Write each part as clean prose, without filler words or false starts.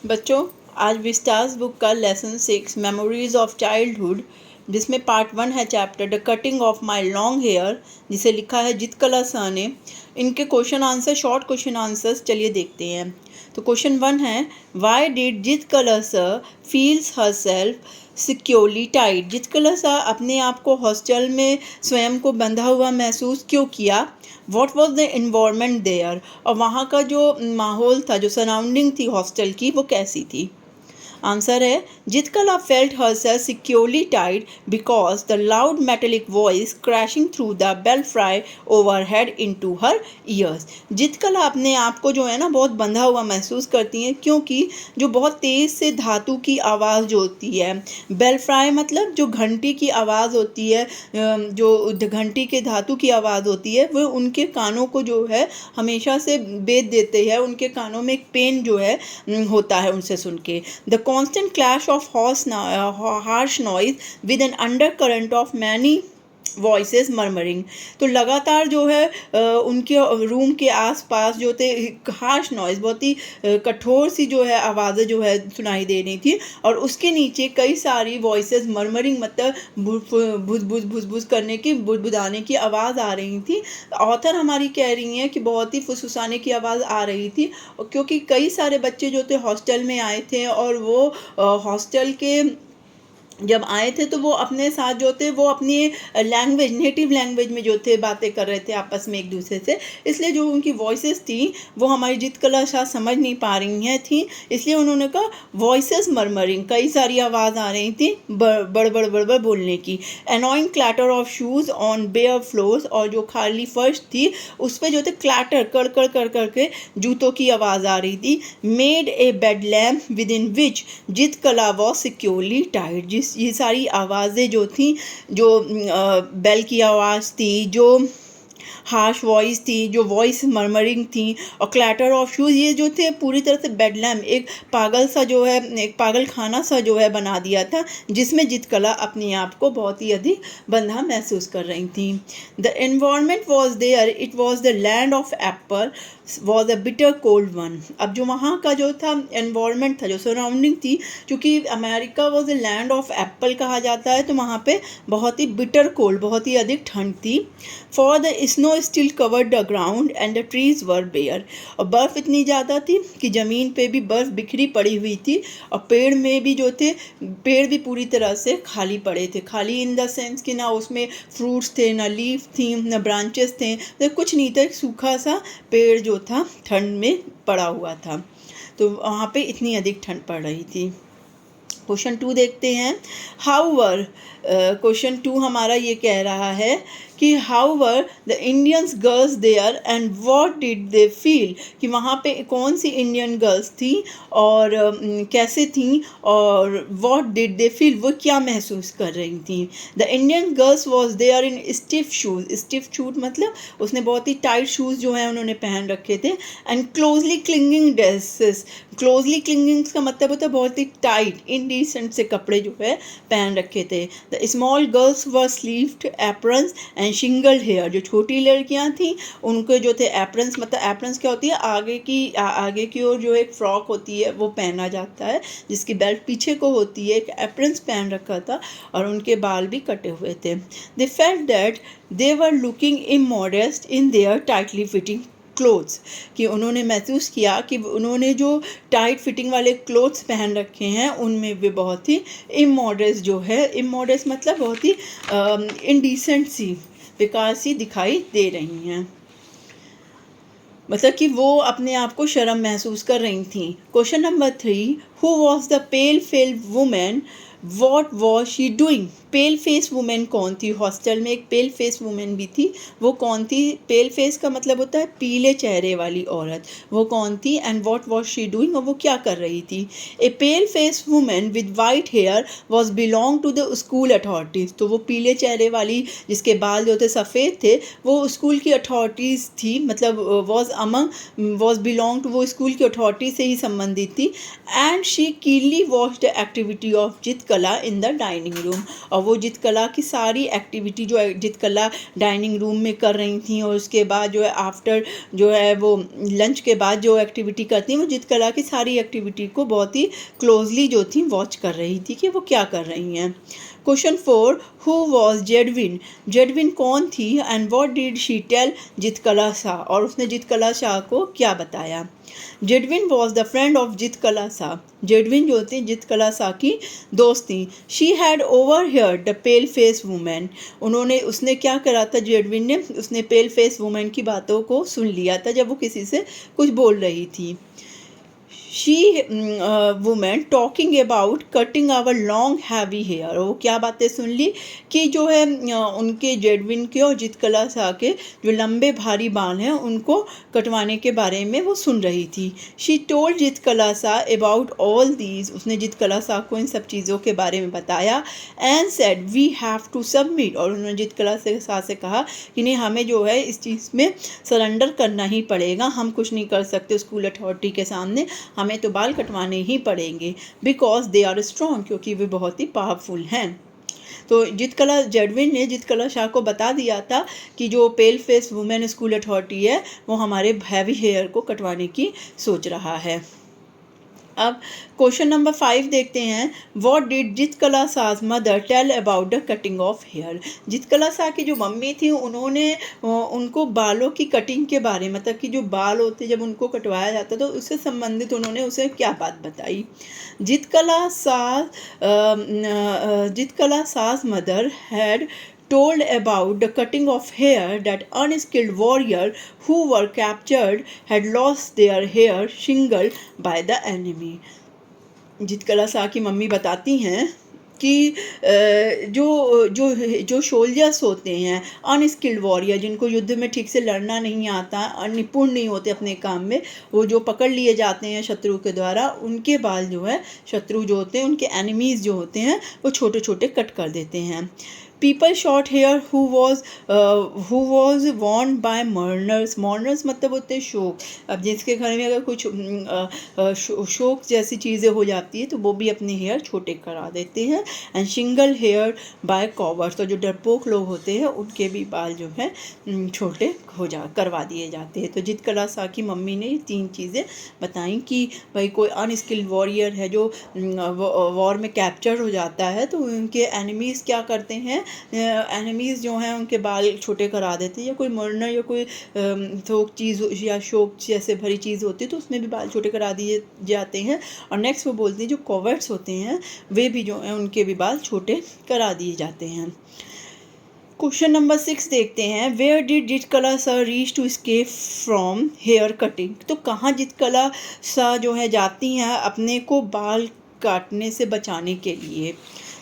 बच्चों, आज Vistas book का लेसन 6 मेमोरीज ऑफ चाइल्डहुड, जिसमें पार्ट 1 है chapter the cutting of my long hair, जिसे लिखा है जितकला सर ने। इनके question answer, short question answers चलिए देखते हैं। तो क्वेश्चन 1 है, why did Zitkala Sa feels herself securely tight. Zitkala Sa अपने आप को हॉस्टल में स्वयं को बंधा हुआ महसूस क्यों किया। What was the environment there, और वहाँ का जो माहौल था, जो सराउंडिंग थी हॉस्टल की, वो कैसी थी। आंसर है, जितकला felt herself securely tied because the loud metallic voice crashing through the belfry overhead into her ears। जितकला अपने आप को जो है ना बहुत बंधा हुआ महसूस करती हैं, क्योंकि जो बहुत तेज़ से धातु की आवाज़ जो होती है, बेलफ्राई मतलब जो घंटी की आवाज़ होती है, जो घंटी के धातु की आवाज़ होती है, वो उनके कानों को जो है हमेशा से बेध देते हैं। उनके कानों में एक पेन जो है होता है उनसे सुन के। The constant clash of harsh noise with an undercurrent of many voices murmuring. तो लगातार जो है उनके रूम के आसपास जो थे हार्श नॉइज़, बहुत ही कठोर सी जो है आवाज़ें जो है सुनाई दे रही थी, और उसके नीचे कई सारी वॉइसेस मर्मरिंग मतलब बुझ करने की, बुदबुदाने की आवाज़ आ रही थी। ऑथर हमारी कह रही हैं कि बहुत ही फुसफुसाने की आवाज़ आ रही थी, क्योंकि कई सारे बच्चे जो थे हॉस्टल में आए थे, और वो हॉस्टल के जब आए थे तो वो अपने साथ जो थे वो अपनी लैंग्वेज, नेटिव लैंग्वेज में जो थे बातें कर रहे थे आपस में एक दूसरे से, इसलिए जो उनकी वॉइसेस थी वो हमारी जितकला शायद समझ नहीं पा रही हैं थी, इसलिए उन्होंने कहा वॉइसेस मर्मरिंग, कई सारी आवाज़ आ रही थी बड़ बोलने की। Annoying clatter of shoes on bare floors, और जो खाली फर्श थी उस पर जो थे क्लैटर कर के जूतों की आवाज़ आ रही थी। Made a bedlam within which Zitkala was securely tied. ये सारी आवाज़ें जो थी, जो बेल की आवाज़ थी, जो हार्श वॉइस थी, जो वॉइस मर्मरिंग थी, और क्लैटर ऑफ शूज़, ये जो थे पूरी तरह से बेड लैम्प, एक पागल सा जो है, एक पागल खाना सा जो है बना दिया था, जिसमें जितकला अपने आप को बहुत ही अधिक बंधा महसूस कर रही थी। The environment was there, it was the land of apple was a bitter cold one. अब जो वहाँ का जो था एनवायरनमेंट था, जो सराउंडिंग थी, क्योंकि America was the land of Apple कहा जाता है, तो वहाँ पे बहुत ही बिटर कोल्ड, बहुत ही अधिक ठंड थी। For the snow still covered the ground and the trees were bare, और बर्फ़ इतनी ज़्यादा थी कि ज़मीन पे भी बर्फ़ बिखरी पड़ी हुई थी, और पेड़ में भी जो थे, पेड़ भी पूरी तरह से खाली पड़े थे। खाली इन द सेंस कि ना उसमें फ्रूट्स थे, ना लीफ थी, ना ब्रांचेस थे, तो कुछ नहीं था, एक सूखा सा पेड़ जो था ठंड में पड़ा हुआ था। तो वहाँ पे इतनी अधिक ठंड पड़ रही थी। क्वेश्चन 2 देखते हैं। हाउवर, क्वेश्चन 2 हमारा ये कह रहा है कि however the Indians girls there and what did they feel, कि वहाँ पे कौन सी इंडियन गर्ल्स थी और कैसे थी, और व्हाट डिड दे फील, वो क्या महसूस कर रही थी। The Indian girls was there in stiff shoes, stiff shoes मतलब उसने बहुत ही टाइट शूज़ जो हैं उन्होंने पहन रखे थे, and closely clinging dresses. Closely clinging का मतलब होता है बहुत ही टाइट, इनडिसेंट से कपड़े जो है पहन रखे थे। The small girls wore sleeved aprons and shingled hair, जो छोटी लड़कियां थीं उनको जो थे एप्रन्स, मतलब एप्रन्स क्या होती है, आगे की ओर जो एक फ्रॉक होती है वो पहना जाता है, जिसकी बेल्ट पीछे को होती है, एक एप्रन्स पहन रखा था, और उनके बाल भी कटे हुए थे। They felt that they were looking immodest in their tightly fitting clothes, कि उन्होंने महसूस किया कि उन्होंने जो टाइट फिटिंग वाले क्लोथ्स पहन रखे हैं उनमें वे बहुत ही इमोडेस्ट जो है, इमोडेस्ट मतलब बहुत ही इनडिसेंट सी, बेकार सी दिखाई दे रही हैं, मतलब कि वो अपने आप को शर्म महसूस कर रही थी। Question number 3, who was the pale fail women, what was she doing. Pail face women कौन थी। हॉस्टल में एक पेल फेस वुमेन भी थी, वो कौन थी। पेल फेस का मतलब होता है पीले चेहरे वाली औरत, वो कौन थी, and what was she doing, और वो क्या कर रही थी। A pale face woman with white hair was belong to the school authorities, तो वो पीले चेहरे वाली जिसके बाल जो थे सफ़ेद थे, वो स्कूल की अथॉरिटीज़ थी, मतलब वॉज बिलोंग टू, वो स्कूल की अथॉरिटी से ही संबंधित थी। And she keenly watch the activity of जित जितकला इन द डाइनिंग रूम। और वो जितकला की सारी एक्टिविटी जो है जितकला डाइनिंग रूम में कर रही थी, और उसके बाद जो है आफ्टर जो है वो लंच के बाद जो एक्टिविटी करती हैं, वो जितकला की सारी एक्टिविटी को बहुत ही क्लोजली जो थी वॉच कर रही थी कि वो क्या कर रही हैं। Question 4, who was Judewin? Judewin कौन थी and what did she tell Zitkala Sa? और उसने जितकला शाह को क्या बताया? Judewin was the friend of Zitkala Sa. Judewin जो थी जितकला शाह की दोस्त थी। She had overheard the pale face woman. उसने क्या करा था जेडविन ने? उसने पेल फेस वुमेन की बातों को सुन लिया था जब वो किसी से कुछ बोल रही थी। She women talking about cutting our long heavy hair. वो क्या बातें सुन ली कि जो है उनके जेडविन के और जितकला शाह के जो लंबे भारी बाल हैं उनको कटवाने के बारे में वो सुन रही थी। She told Zitkala Sa about all these. उसने जितकला शाह को इन सब चीज़ों के बारे में बताया। And said we have to submit. और उन्होंने जितकला शाह से कहा कि नहीं, हमें जो है इस चीज़ में सरेंडर करना ही पड़ेगा, हम कुछ नहीं कर सकते स्कूल अथॉरिटी के सामने, हमें तो बाल कटवाने ही पड़ेंगे। बिकॉज दे आर स्ट्रॉन्ग, क्योंकि वे बहुत ही पावरफुल हैं। तो जितकला जेडविन ने जितकला शाह को बता दिया था कि जो पेल फेस वुमेन स्कूल अथॉरिटी है वो हमारे हैवी हेयर को कटवाने की सोच रहा है। अब क्वेश्चन नंबर 5 देखते हैं। What did Zitkala Sa's mother tell about the cutting of hair? Zitkala Sa की जो मम्मी थी उन्होंने उनको बालों की कटिंग के बारे में, मतलब कि जो बाल होते जब उनको कटवाया जाता तो उससे संबंधित उन्होंने उसे क्या बात बताई? Zitkala Sa's mother had told about the cutting of hair that unskilled warriors who were captured had lost their hair shingled by the enemy. Zitkala Sa की मम्मी बताती हैं कि जो जो जो सोल्जर्स होते हैं, अनस्किल्ड वॉरियर, जिनको युद्ध में ठीक से लड़ना नहीं आता, निपुण नहीं होते अपने काम में, वो जो पकड़ लिए जाते हैं शत्रु के द्वारा, उनके बाल जो है शत्रु जो होते हैं उनके एनिमीज़ जो होते हैं वो छोटे छोटे कट कर देते हैं। People short hair who was worn by mourners. Mourners मतलब होते हैं शोक। अब जिसके घर में अगर कुछ शोक जैसी चीज़ें हो जाती है तो वो भी अपने हेयर छोटे करा देते हैं। एंड सिंगल हेयर बाय कॉवर्स, तो जो डरपोक लोग होते हैं उनके भी बाल जो है छोटे करवा दिए जाते हैं। तो जितकला शाह की मम्मी ने ये 3 चीज़ें बताई कि भाई कोई अनस्किल्ड वॉरियर है जो वॉर में कैप्चर हो जाता है तो उनके एनिमीज़ क्या करते हैं, एनिमीज़ जो हैं उनके बाल छोटे करा देते हैं, या कोई मर्नर या कोई थोक चीज़ या शोक जैसे भरी चीज़ होती है तो उसमें भी बाल छोटे करा दिए जाते हैं। और नेक्स्ट वो बोलते हैं जो कॉवर्ड्स होते हैं वे भी जो हैं उनके भी बाल छोटे करा दिए जाते हैं। क्वेश्चन नंबर 6 देखते हैं। Where did Zitkala Sa reach to escape from hair cutting? तो कहाँ जितकला शाह जो है जाती हैं अपने को बाल काटने से बचाने के लिए?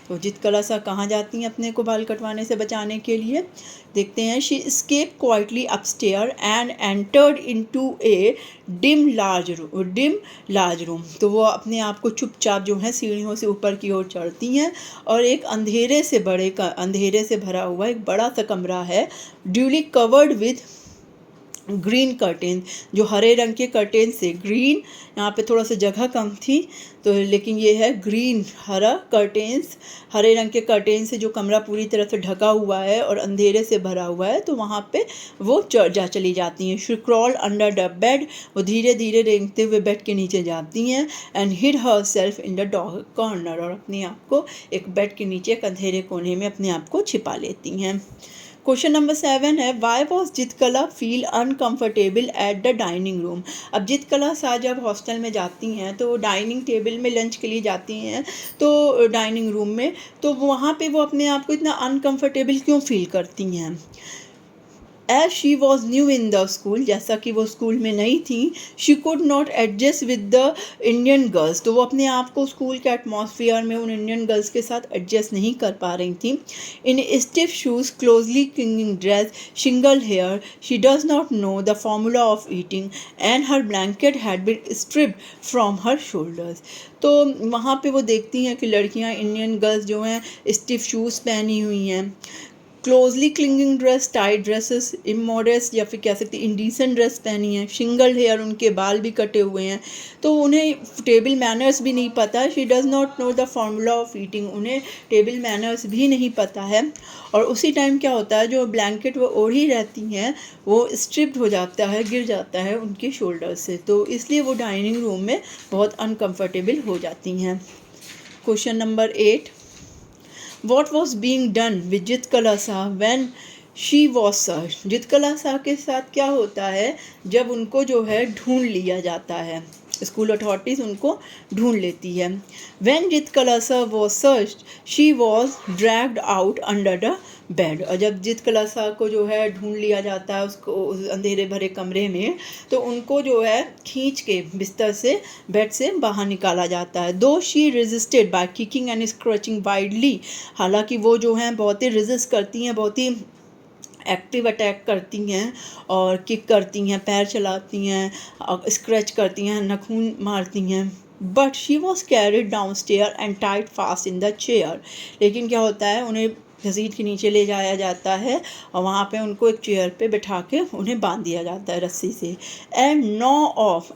तो जितकला शाह कहाँ जाती हैं अपने को बाल कटवाने से बचाने के लिए? देखते हैं। She escape quietly upstair and entered into a dim large room. तो वो अपने आप को चुपचाप जो है सीढ़ियों से ऊपर की ओर चढ़ती हैं और एक अंधेरे से भरा हुआ एक बड़ा सा कमरा है, duly covered with green curtain, जो हरे रंग के कर्टेन से, ग्रीन यहाँ पे थोड़ा सा जगह कम थी तो लेकिन ये है ग्रीन हरा कर्टेन्स, हरे रंग के कर्टेन से जो कमरा पूरी तरह से ढका हुआ है और अंधेरे से भरा हुआ है, तो वहाँ पे वो चली जाती हैं। She crawl under the bed, वो धीरे धीरे रेंगते हुए बेड के नीचे जाती हैं। And hid herself in the dark corner, और अपने आप को एक बेड के नीचे एक अंधेरे कोने में अपने आप को छिपा लेती हैं। क्वेश्चन नंबर 7 है। Why was Zitkala feel uncomfortable at the dining room? अब जितकला शाह जब हॉस्टल में जाती हैं तो डाइनिंग टेबल में लंच के लिए जाती हैं तो डाइनिंग रूम में, तो वहाँ पे वो अपने आप को इतना अनकम्फर्टेबल क्यों फील करती हैं? As she was new in the school, जैसा कि वो स्कूल में नई थी, she could not adjust with the Indian girls, तो वो अपने आप को स्कूल के एटमॉस्फेयर में उन इंडियन गर्ल्स के साथ एडजस्ट नहीं कर पा रही थी। In stiff shoes closely clinging dress, single hair, she does not know the formula of eating and her blanket had been stripped from her shoulders. तो वहाँ पे वो देखती हैं कि लड़कियाँ इंडियन गर्ल्स जो हैं स्टिफ शूज़ पहनी हुई हैं, closely clinging dress, tight dresses, immodest या फिर कह सकते इंडिसेंट ड्रेस पहनी है, सिंगल हेयर, उनके बाल भी कटे हुए हैं, तो उन्हें टेबल मैनर्स भी नहीं पता। She does not know the formula of eating, उन्हें टेबल मैनर्स भी नहीं पता है। और उसी टाइम क्या होता है, जो ब्लैंकेट वो ओढ़ी रहती हैं वो स्ट्रिप्ड हो जाता है, गिर जाता है उनके शोल्डर से, तो इसलिए वो डाइनिंग रूम में बहुत अनकम्फर्टेबल हो जाती हैं। Question number 8, What was being done with Jitkala Shah when she was searched? Zitkala Sa के साथ क्या होता है जब उनको जो है ढूंढ लिया जाता है, स्कूल अथॉरिटीज़ उनको ढूंढ लेती है। When Zitkala Sa was searched, she was dragged out under the bed. और जब जितकला शाह को जो है ढूंढ लिया जाता है उसको उस अंधेरे भरे कमरे में, तो उनको जो है खींच के बिस्तर से, बेड से बाहर निकाला जाता है। Though she resisted by kicking and scratching widely, हालांकि वो जो हैं बहुत ही रेजिस्ट करती हैं, बहुत ही एक्टिव अटैक करती हैं और किक करती हैं, पैर चलाती हैं, स्क्रैच करती हैं, नखून मारती हैं। But she was carried down stair and tied fast in the chair, लेकिन क्या होता है उन्हें घसीट के नीचे ले जाया जाता है और वहाँ पे उनको एक चेयर पे बिठा के उन्हें बांध दिया जाता है रस्सी से। And no of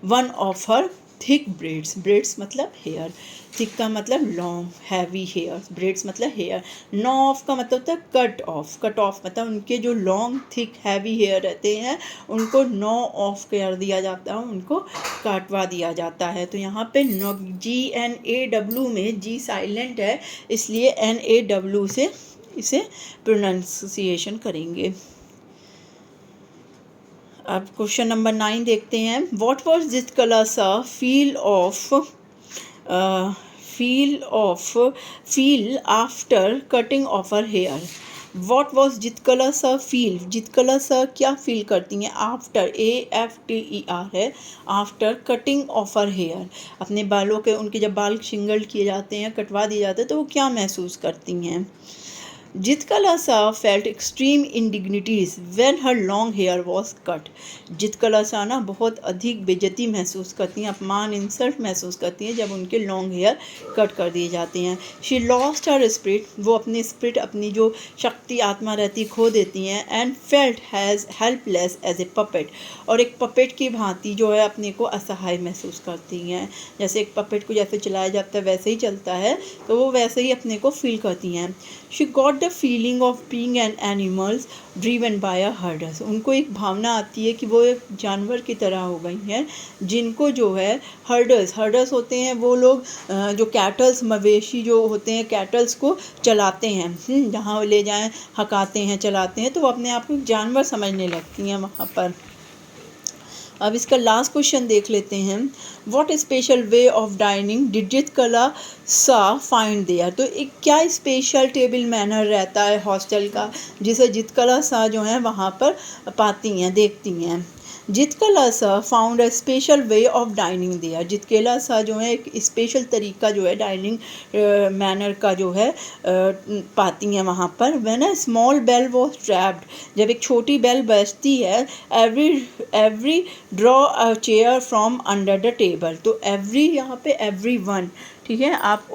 one of her thick braids, braids मतलब हेयर, थिक का मतलब लॉन्ग हैवी हेयर, ब्रेड्स मतलब हेयर, नो ऑफ का मतलब होता है कट ऑफ, कट ऑफ मतलब उनके जो लॉन्ग थिक हैवी हेयर रहते हैं उनको नो ऑफ कर दिया जाता है, उनको काटवा दिया जाता है। तो यहाँ पे नो, GNAW में जी साइलेंट है, इसलिए NAW से इसे प्रोनाउंसिएशन करेंगे। अब क्वेश्चन नंबर 9 देखते हैं। What was Zitkala Sa feel after cutting of her hair? What was Zitkala Sa feel, Zitkala Sa क्या फील करती हैं आफ्टर, AFTER है, after cutting of her hair, अपने बालों के, उनके जब बाल सिंगल किए जाते हैं, कटवा दिए जाते हैं, तो वो क्या महसूस करती हैं? Zitkala Sa felt extreme indignities when her long hair was cut. Zitkala Sa ना बहुत अधिक बेइज्जती महसूस करती हैं, अपमान, इंसल्ट महसूस करती हैं जब उनके लॉन्ग हेयर कट कर दिए जाते हैं। शी लॉस्ट हर स्पिरिट, वो अपनी स्पिरिट, अपनी जो शक्ति आत्मा रहती खो देती हैं। And felt has helpless as a puppet, और एक पपेट की भांति जो है अपने को असहाय महसूस करती हैं, जैसे एक पपेट को जैसे चलाया जाता है वैसे ही चलता है, तो वो वैसे ही अपने को फील करती हैं। She got the feeling of being an animals driven bye a herders, उनको एक भावना आती है कि वो एक जानवर की तरह हो गई हैं, जिनको जो है हर्डर्स होते हैं वो लोग जो कैटल्स, मवेशी जो होते हैं कैटल्स को चलाते हैं, जहाँ ले जाएं हकाते हैं, चलाते हैं, तो वो अपने आप को जानवर समझने लगती हैं वहाँ पर। अब इसका लास्ट क्वेश्चन देख लेते हैं। What special way of dining did Zitkala Sa find there? तो एक क्या स्पेशल टेबल मैनर रहता है हॉस्टल का जिसे जितकला शाह जो है वहाँ पर पाती हैं, देखती हैं। Zitkala Sa found a special way of dining there, Zitkala Sa जो है एक स्पेशल तरीका जो है डाइनिंग मैनर का जो है पाती हैं वहाँ पर। When a small bell was trapped, जब एक छोटी बेल बजती है, every draw a chair from under the table, तो एवरी यहाँ पे एवरीवन, ठीक है, आप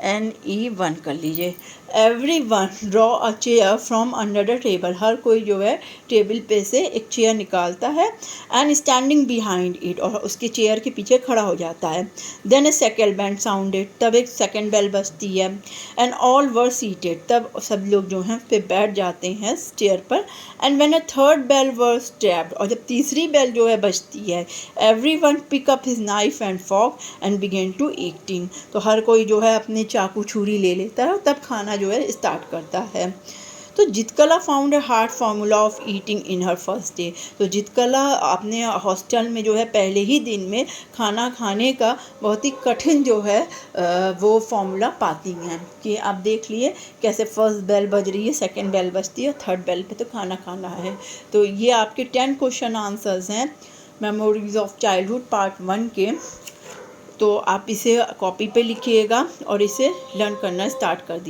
ONE1 कर लीजिए। Everyone draw a chair from under the table, हर कोई जो है टेबल पे से एक चेयर निकालता है। एंड स्टैंडिंग बिहाइंड इट, और उसके चेयर के पीछे खड़ा हो जाता है। देन ए सेकेंड बेल साउंडेड, तब एक सेकेंड बेल बजती है। एंड ऑल वर सीटेड, तब सब लोग जो हैं पे बैठ जाते हैं चेयर पर। And when a third bell were stabbed, और जब तीसरी बेल जो है बजती है, everyone pick up his knife and fork and begin to eating, तो हर कोई जो है अपने चाकू छुरी ले लेता है, तब खाना जो है स्टार्ट करता है। तो Zitkala found a hard formula of eating in her first day, तो जितकला अपने हॉस्टल में जो है पहले ही दिन में खाना खाने का बहुत ही कठिन जो है वो फार्मूला पाती हैं कि आप देख लिए कैसे फर्स्ट बेल बज रही है, सेकंड बेल बजती है, थर्ड बेल पे तो खाना खाना है। तो ये आपके 10 क्वेश्चन आंसर्स हैं मेमोरीज ऑफ चाइल्डहुड पार्ट 1 के। तो आप इसे कॉपी पे लिखिएगा और इसे लर्न करना स्टार्ट कर दीजिए।